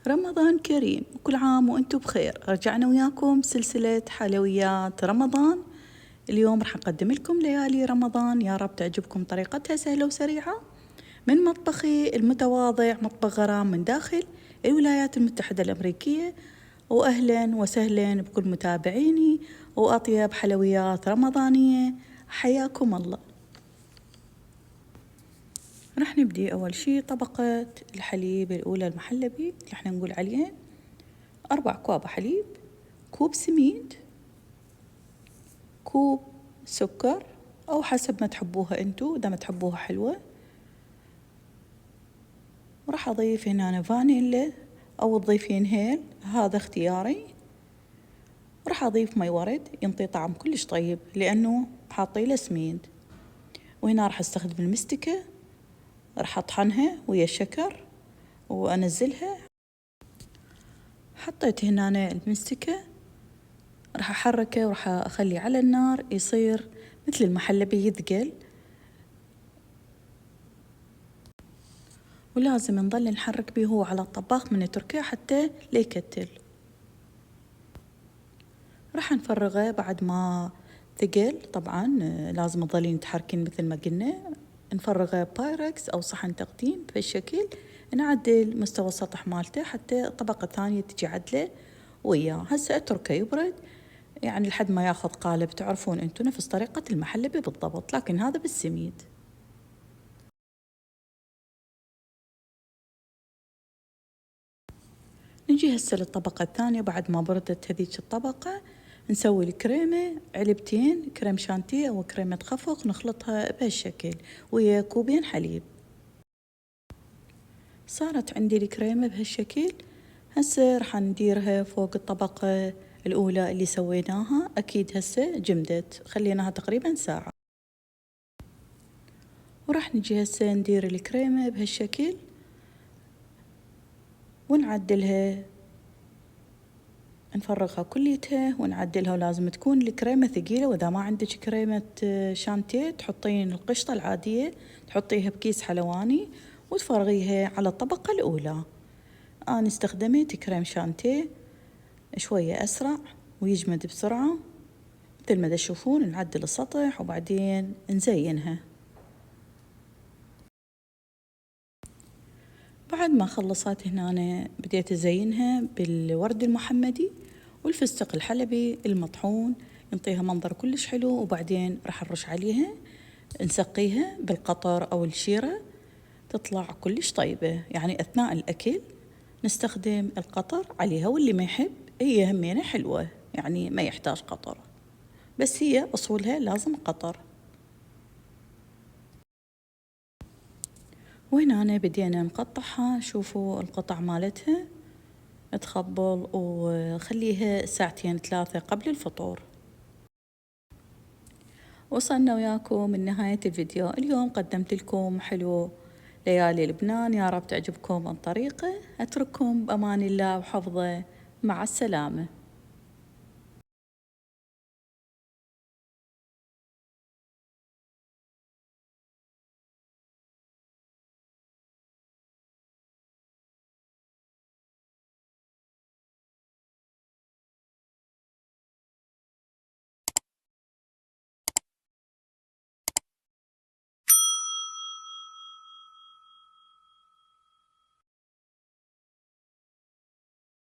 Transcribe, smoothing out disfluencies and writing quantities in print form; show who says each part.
Speaker 1: رمضان كريم وكل عام وانتم بخير. رجعنا وياكم سلسلة حلويات رمضان. اليوم راح أقدم لكم ليالي رمضان، يا رب تعجبكم طريقتها سهلة وسريعة من مطبخي المتواضع، مطبخ غرام من داخل الولايات المتحدة الأمريكية. وأهلا وسهلا بكل متابعيني وأطيب حلويات رمضانية، حياكم الله. راح نبدي أول شي طبقة الحليب الأولى المحلبي اللي احنا نقول عليها 4 أكواب حليب، كوب سميد، كوب سكر أو حسب ما تحبوها انتو، إذا ما تحبوها حلوة. وراح أضيف هنا فانيلا أو تضيفين هيل، هذا اختياري. وراح أضيف مي ورد ينطي طعم كلش طيب لأنه حاطيله سميد. وهنا راح أستخدم المستكة، راح أطحنها ويا الشكر وأنزلها. حطيت هنا المستكة، راح أحركه وراح أخليه على النار يصير مثل المحلبي يثقل، ولازم نظل نحرك به هو على الطباخ من تركيا حتى لا يكتل. راح نفرغه بعد ما ثقل، طبعا لازم تظلين تحركين مثل ما قلنا. نفرغه بايركس أو صحن تقديم بهالشكل، نعدل مستوى السطح مالته حتى الطبقة الثانية تجي عدلة وياه. هسه اتركه يبرد يعني لحد ما ياخذ قالب، تعرفون انتو نفس طريقة المحلبي بالضبط، لكن هذا بالسميد. نجي هسه للطبقة الثانية. بعد ما بردت هذيك الطبقة نسوي الكريمة، علبتين كريم شانتيه أو كريمة خفق، نخلطها بهالشكل ويا كوبين حليب. صارت عندي الكريمة بهالشكل. هسه راح نديرها فوق الطبقة الأولى اللي سويناها. أكيد هسه جمدت، خليناها تقريبا ساعة. وراح نجي هسه ندير الكريمة بهالشكل ونعدلها، نفرغها كليتها ونعدلها. ولازم تكون الكريمة ثقيلة، وإذا ما عندك كريمة شانتيه تحطين القشطة العادية، تحطيها بكيس حلواني وتفرغيها على الطبقة الأولى. أنا استخدمت كريم شانتيه شوية أسرع ويجمد بسرعة. مثل ما تشوفون نعدل السطح وبعدين نزينها. بعد ما خلصت هنا أنا بديت أزينها بالورد المحمدي والفستق الحلبي المطحون، ينطيها منظر كلش حلو. وبعدين راح نرش عليها، نسقيها بالقطر أو الشيرة، تطلع كلش طيبة. يعني أثناء الأكل نستخدم القطر عليها، واللي ما يحب هي همينة حلوة يعني ما يحتاج قطر، بس هي أصولها لازم قطر. وهنا أنا بدينا نقطعها، شوفوا القطع مالتها تخبل، وخليها ساعتين 3 قبل الفطور. وصلنا وياكم من نهاية الفيديو. اليوم قدمت لكم حلو ليالي لبنان، يا رب تعجبكم الطريقة. أترككم بأمان الله وحفظه، مع السلامة.